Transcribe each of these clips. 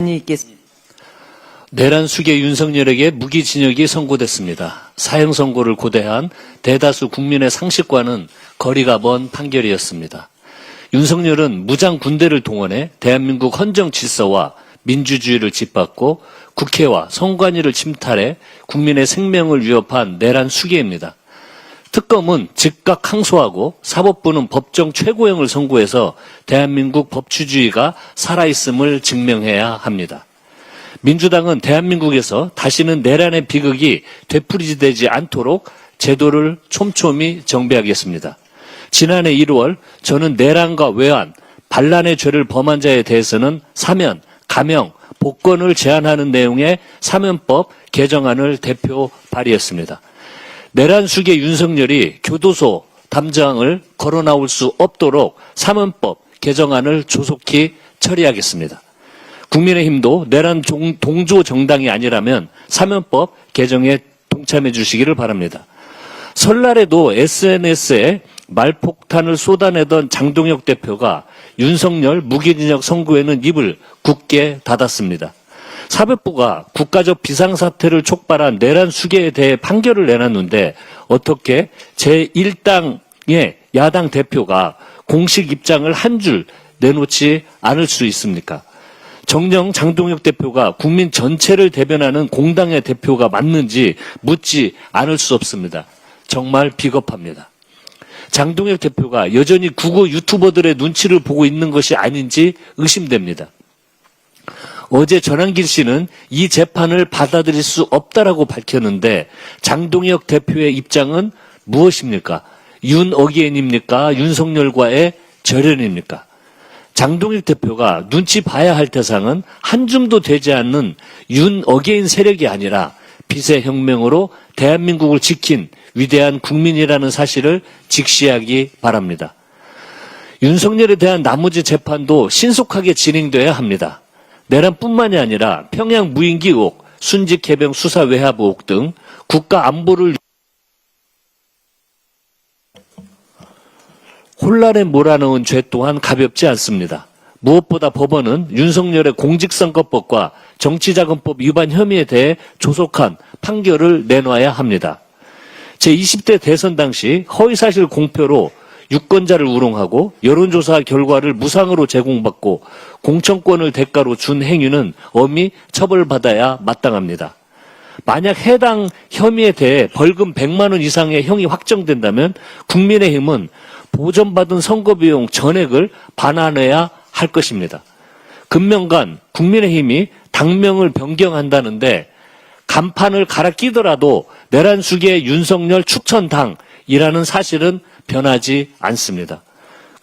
있겠습니다. 내란 수계 윤석열에게 무기징역이 선고됐습니다. 사형 선고를 고대한 대다수 국민의 상식과는 거리가 먼 판결이었습니다. 윤석열은 무장 군대를 동원해 대한민국 헌정 질서와 민주주의를 짓밟고 국회와 선관위를 침탈해 국민의 생명을 위협한 내란 수계입니다. 특검은 즉각 항소하고 사법부는 법정 최고형을 선고해서 대한민국 법치주의가 살아있음을 증명해야 합니다. 민주당은 대한민국에서 다시는 내란의 비극이 되풀이되지 않도록 제도를 촘촘히 정비하겠습니다. 지난해 1월 저는 내란과 외환, 반란의 죄를 범한 자에 대해서는 사면, 감형, 복권을 제한하는 내용의 사면법 개정안을 대표 발의했습니다. 내란 수계 윤석열이 교도소 담장을 걸어 나올 수 없도록 사면법 개정안을 조속히 처리하겠습니다. 국민의힘도 내란 동조 정당이 아니라면 사면법 개정에 동참해 주시기를 바랍니다. 설날에도 SNS에 말폭탄을 쏟아내던 장동혁 대표가 윤석열 무기징역 선고에는 입을 굳게 닫았습니다. 사법부가 국가적 비상사태를 촉발한 내란 수계에 대해 판결을 내놨는데 어떻게 제1당의 야당 대표가 공식 입장을 한 줄 내놓지 않을 수 있습니까? 정녕 장동혁 대표가 국민 전체를 대변하는 공당의 대표가 맞는지 묻지 않을 수 없습니다. 정말 비겁합니다. 장동혁 대표가 여전히 국어 유튜버들의 눈치를 보고 있는 것이 아닌지 의심됩니다. 어제 전한길 씨는 이 재판을 받아들일 수 없다라고 밝혔는데 장동혁 대표의 입장은 무엇입니까? 윤어게인입니까? 윤석열과의 절연입니까? 장동혁 대표가 눈치 봐야 할 대상은 한 줌도 되지 않는 윤어게인 세력이 아니라 빛의 혁명으로 대한민국을 지킨 위대한 국민이라는 사실을 직시하기 바랍니다. 윤석열에 대한 나머지 재판도 신속하게 진행돼야 합니다. 내란뿐만이 아니라 평양 무인기 의혹, 순직 해병 수사 외압 의혹 등 국가 안보를 혼란에 몰아넣은 죄 또한 가볍지 않습니다. 무엇보다 법원은 윤석열의 공직선거법과 정치자금법 위반 혐의에 대해 조속한 판결을 내놔야 합니다. 제20대 대선 당시 허위사실 공표로 유권자를 우롱하고 여론조사 결과를 무상으로 제공받고 공천권을 대가로 준 행위는 엄히 처벌받아야 마땅합니다. 만약 해당 혐의에 대해 벌금 100만 원 이상의 형이 확정된다면 국민의힘은 보전받은 선거비용 전액을 반환해야 할 것입니다. 금명간 국민의힘이 당명을 변경한다는데 간판을 갈아 끼더라도 내란 수계 윤석열 축천당이라는 사실은 변하지 않습니다.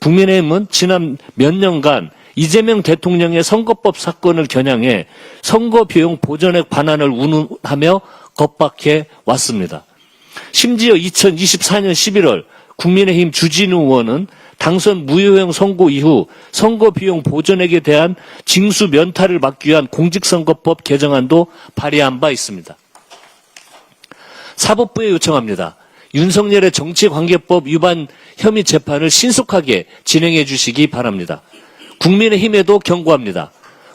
국민의힘은 지난 몇 년간 이재명 대통령의 선거법 사건을 겨냥해 선거비용 보전액 반환을 운운하며 겁박해 왔습니다. 심지어 2024년 11월 국민의힘 주진우 의원은 당선 무효형 선고 이후 선거비용 보전액에 대한 징수 면탈을 막기 위한 공직선거법 개정안도 발의한 바 있습니다. 사법부에 요청합니다. 윤석열의 정치관계법 위반 혐의 재판을 신속하게 진행해 주시기 바랍니다. 국민의힘에도 경고합니다.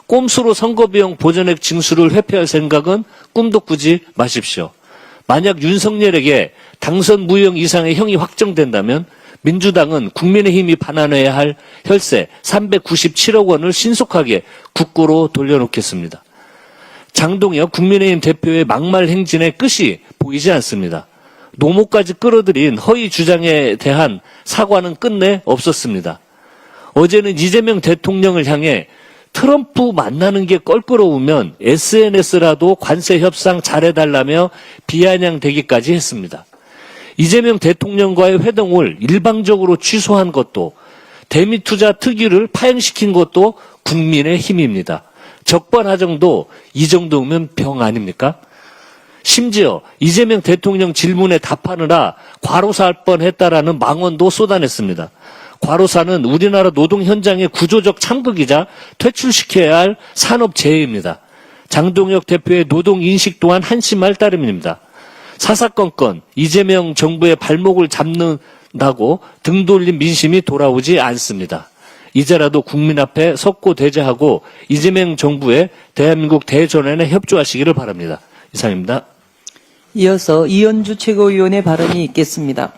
꼼수로 선거비용 보전액 징수를 회피할 생각은 꿈도 꾸지 마십시오. 만약 윤석열에게 당선 무효형 이상의 형이 확정된다면 민주당은 국민의힘이 반환해야 할 혈세 397억 원을 신속하게 국고로 돌려놓겠습니다. 장동혁 국민의힘 대표의 막말 행진의 끝이 보이지 않습니다. 노모까지 끌어들인 허위 주장에 대한 사과는 끝내 없었습니다. 어제는 이재명 대통령을 향해 트럼프 만나는 게 껄끄러우면 SNS라도 관세 협상 잘해달라며 비아냥대기까지 했습니다. 이재명 대통령과의 회동을 일방적으로 취소한 것도 대미투자 특위를 파행시킨 것도 국민의 힘입니다. 적반하장도 이 정도면 병 아닙니까? 심지어 이재명 대통령 질문에 답하느라 과로사할 뻔했다라는 망언도 쏟아냈습니다. 과로사는 우리나라 노동 현장의 구조적 참극이자 퇴출시켜야 할 산업재해입니다. 장동혁 대표의 노동 인식 또한 한심할 따름입니다. 사사건건 이재명 정부의 발목을 잡는다고 등 돌린 민심이 돌아오지 않습니다. 이제라도 국민 앞에 섰고 대자하고 이재명 정부의 대한민국 대전환에 협조하시기를 바랍니다. 이상입니다. 이어서 이현주 최고위원의 발언이 있겠습니다.